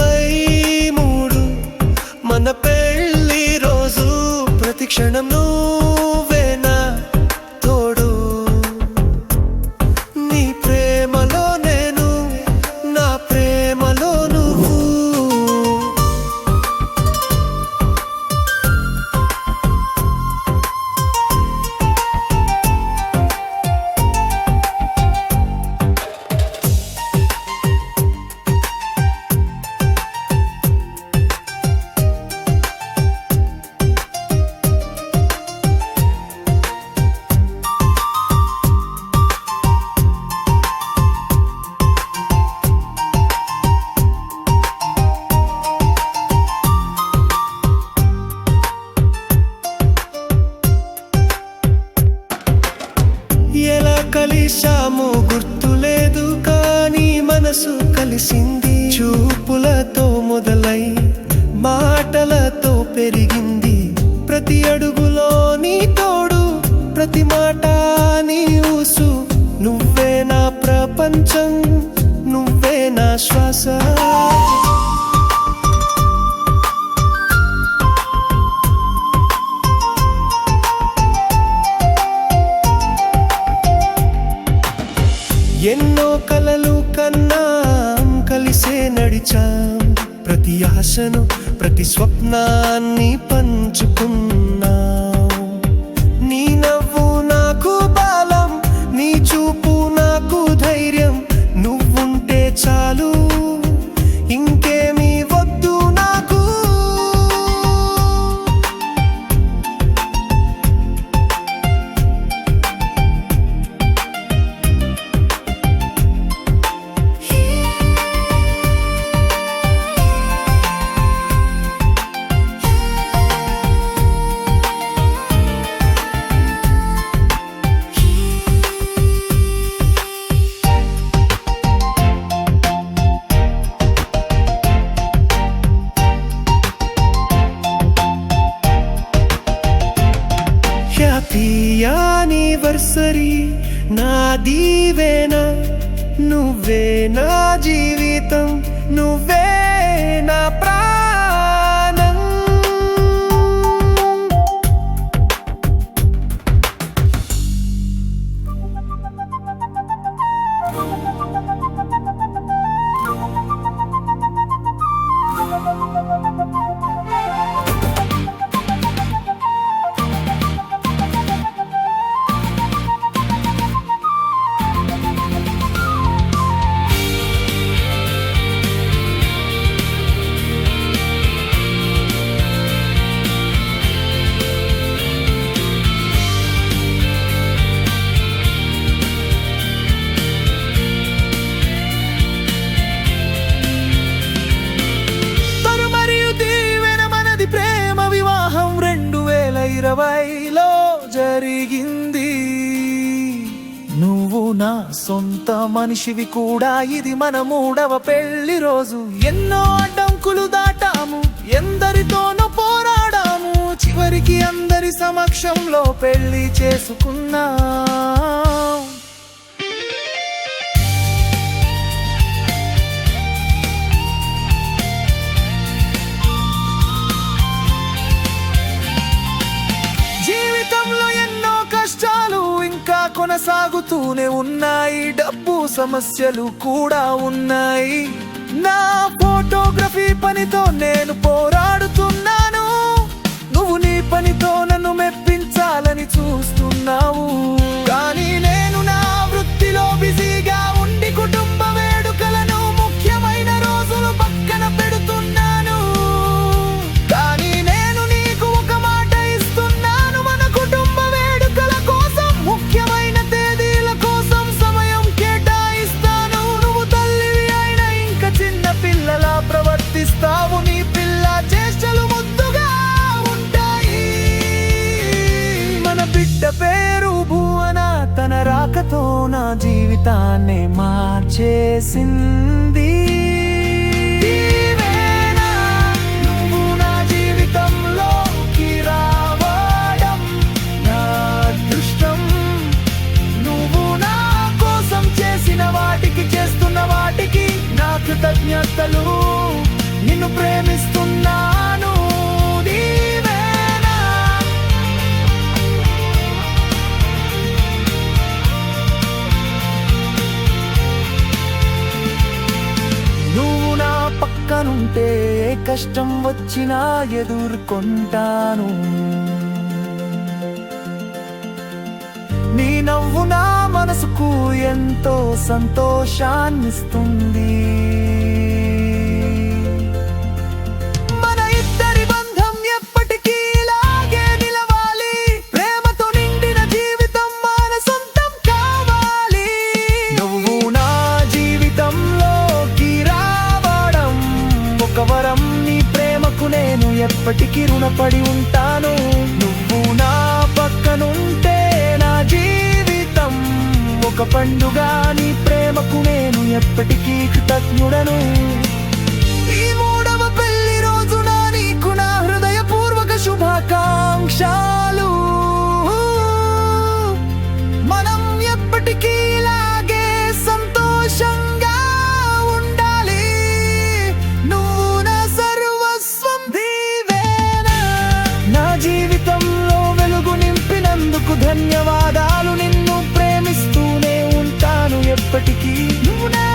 2023 మన పెళ్లి రోజు ప్రతి క్షణం నువ్వేనా తోడు నీ ప్రేమలో నేను నా ప్రేమలో నువ్వు ఎలా కలిశామో గుర్తులేదు కానీ మనసు కలిసింది చూపులతో మొదలై మాటలతో పెరిగింది ప్రతి అడుగులో నీ తోడు ప్రతి మాట నీ ఊసు నువ్వే నా ప్రపంచం నువ్వే నా శ్వాస ఎన్నో కలలు కన్నాం కలిసే నడిచాం ప్రతి ఆశను ప్రతి స్వప్నాన్ని పంచుకున్నాం నీ నవ్వు నాకు బలం నీ చూపు నాకు ధైర్యం నువ్వుంటే చాలు ఇంకేమీ వద్దు నాకు హ్యాపీ యానివర్సరీ నా దీవెనా నువ్వే నా జీవితం నువ్వే నా ప్రాణం వివాహం 2020లో జరిగింది నువ్వు నా సొంత మనిషివి కూడా ఇది మన 3వ పెళ్లి రోజు ఎన్నో అడ్డంకులు దాటాము ఎందరితోనో పోరాడాము చివరికి అందరి సమక్షంలో పెళ్లి చేసుకున్నాం కొనసాగుతూనే ఉన్నాయి డబ్బు సమస్యలు కూడా ఉన్నాయి నా ఫోటోగ్రఫీ పనితో నేను పోరాడుతున్నాను నువ్వు నీ పనితో నన్ను మెప్పించాలని చూస్తున్నావు కానీ నేను నా వృత్తిలో బిజీగా ఉండి కుటుంబ వేడుకలను ముఖ్యమైన రోజులు పక్కన పెడుతున్నాను కానీ నేను నీకు ఒక మాట ఇస్తున్నాను మన కుటుంబ వేడుకల కోసం ముఖ్యమైన తేదీల కోసం సమయం కేటాయిస్తాను నువ్వు తల్లివి అయినా ఇంకా చిన్న పిల్లలా ప్రవర్తిస్తావు నీ పిల్ల చేష్టలు ముద్దుగా ఉంటాయి మన బిడ్డ పేరు భువన తన రాకతో నా జీవితాన్ని మార్చేసింది కృతజ్ఞతలు నిన్ను ప్రేమిస్తున్నాను నీవేనా. నువ్వు నా పక్కనుంటే ఏ కష్టం వచ్చినా ఎదుర్కొంటాను. నీ నవ్వు నా మనసుకు ఎంతో సంతోషాన్నిస్తుంది. మన ఇద్దరి బంధం ఎప్పటికీ ఇలాగే నిలవాలి. ప్రేమతో నిండిన జీవితం మన సొంతం కావాలి. నువ్వు నా జీవితంలోకి రావడం ఒక వరం. నీ ప్రేమకు నేను ఎప్పటికీ రుణపడి ఉంటాను. నువ్వు నా పక్కనుంటే నా జీవితం ఒక పండుగ. నీ ప్రేమకు నేను ఎప్పటికీ కృతజ్ఞుడను. ఈ 3వ పెళ్లి రోజున నీకు నా హృదయపూర్వక శుభాకాంక్షలు. మనం ఎప్పటికీ ఇలాగే సంతోషంగా ఉండాలి. నువ్వు నా సర్వస్వం నీవేనా. నా జీవితంలో వెలుగు నింపినందుకు ధన్యవాదాలు. నిన్ను ప్రేమిస్తూనే ఉంటాను ఎప్పటికీ. నువ్వు నా